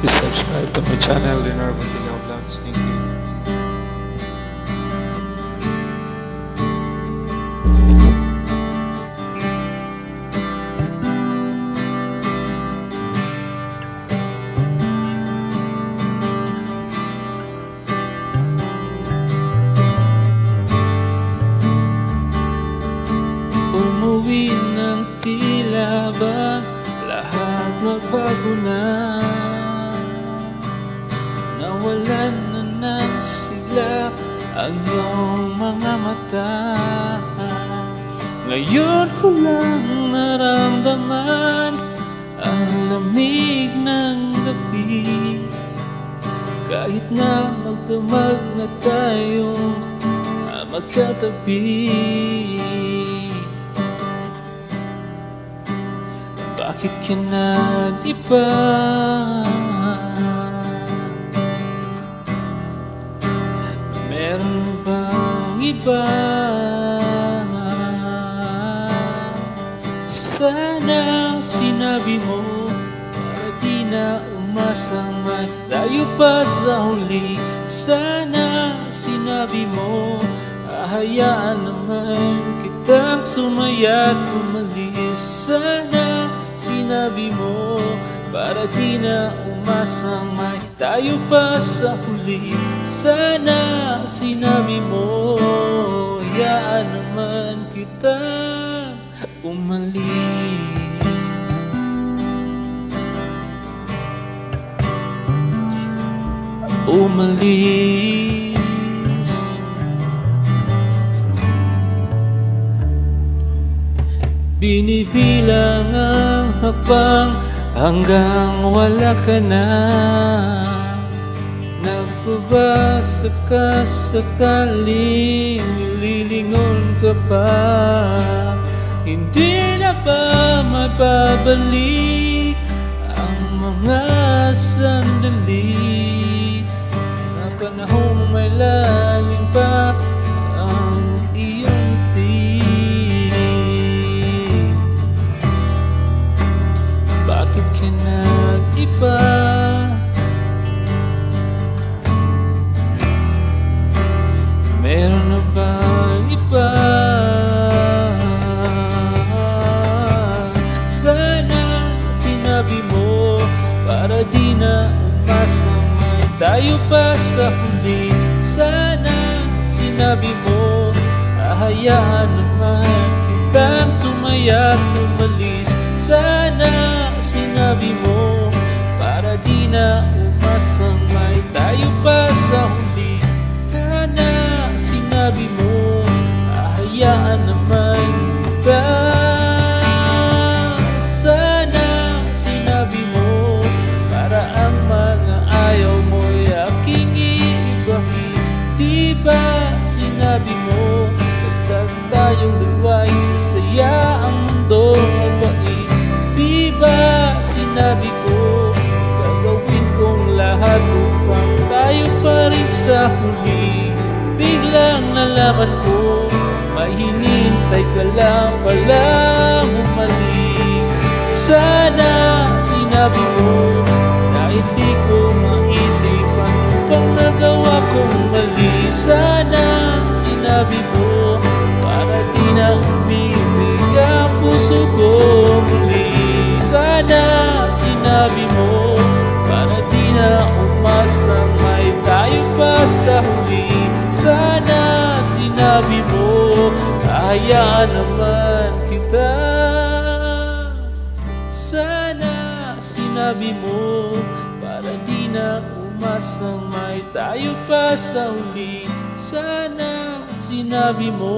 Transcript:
Please subscribe to my channel, Leonardo Buntigaw Vlogs. Thank you. Umuwi ng tila ba lahat nagbago na, nawalan na ng sigla ang iyong mga mata. Ngayon ko lang naramdaman ang lamig ng gabi, kahit na magdamag na tayong magkatabi. Bakit ka nag-iba? Meron bang iba? Sana sinabi mo para di na umasang may tayo pa sa huli. Sana sinabi mo hahayaan naman kitang sumaya at umalis. Sana sinabi mo para di na umasang may tayo pa sa huli. Sana sinabi mo hayaan naman kita umalis. Umalis. Binibilang ang hapang hanggang wala ka na. Nagpabasa ka sakaling lilingon ka pa. Hindi na ba mapabalik ang mga sandali na panahong may lalim pa ang iyong tinig? Bakit ka nag-iba? Meron na bang iba? Sana sinabi mo para di na umasang may tayo pa sa huli. Sana sinabi mo hahayaan naman kitang sumaya at umalis. Sana sinabi mo para di na umasang may tayo pa sa huli. Sana sinabi mo hahayaan naman kita. Sana sinabi mo para ang mga ayaw mo'y aking iibahin. Di ba sinabi mo basta tayong dalawa sasaya ang mundo ay bait? Di ba sinabi ko gagawin kong lahat upang tayo pa rin sa huli? Biglang nalaman ko may hinintay ka lang pala bumalik. Sana sinabi mo na hindi ko maisipan pang nagawa kong mali. Sana sinabi mo para di na umibig ang puso ko muli. Sana sinabi mo para di na umasang may tayo pa sa huli. Sana sinabi mo hahayaan naman kita. Sana sinabi mo para di na umasang may tayo pa sa huli. Sana sinabi mo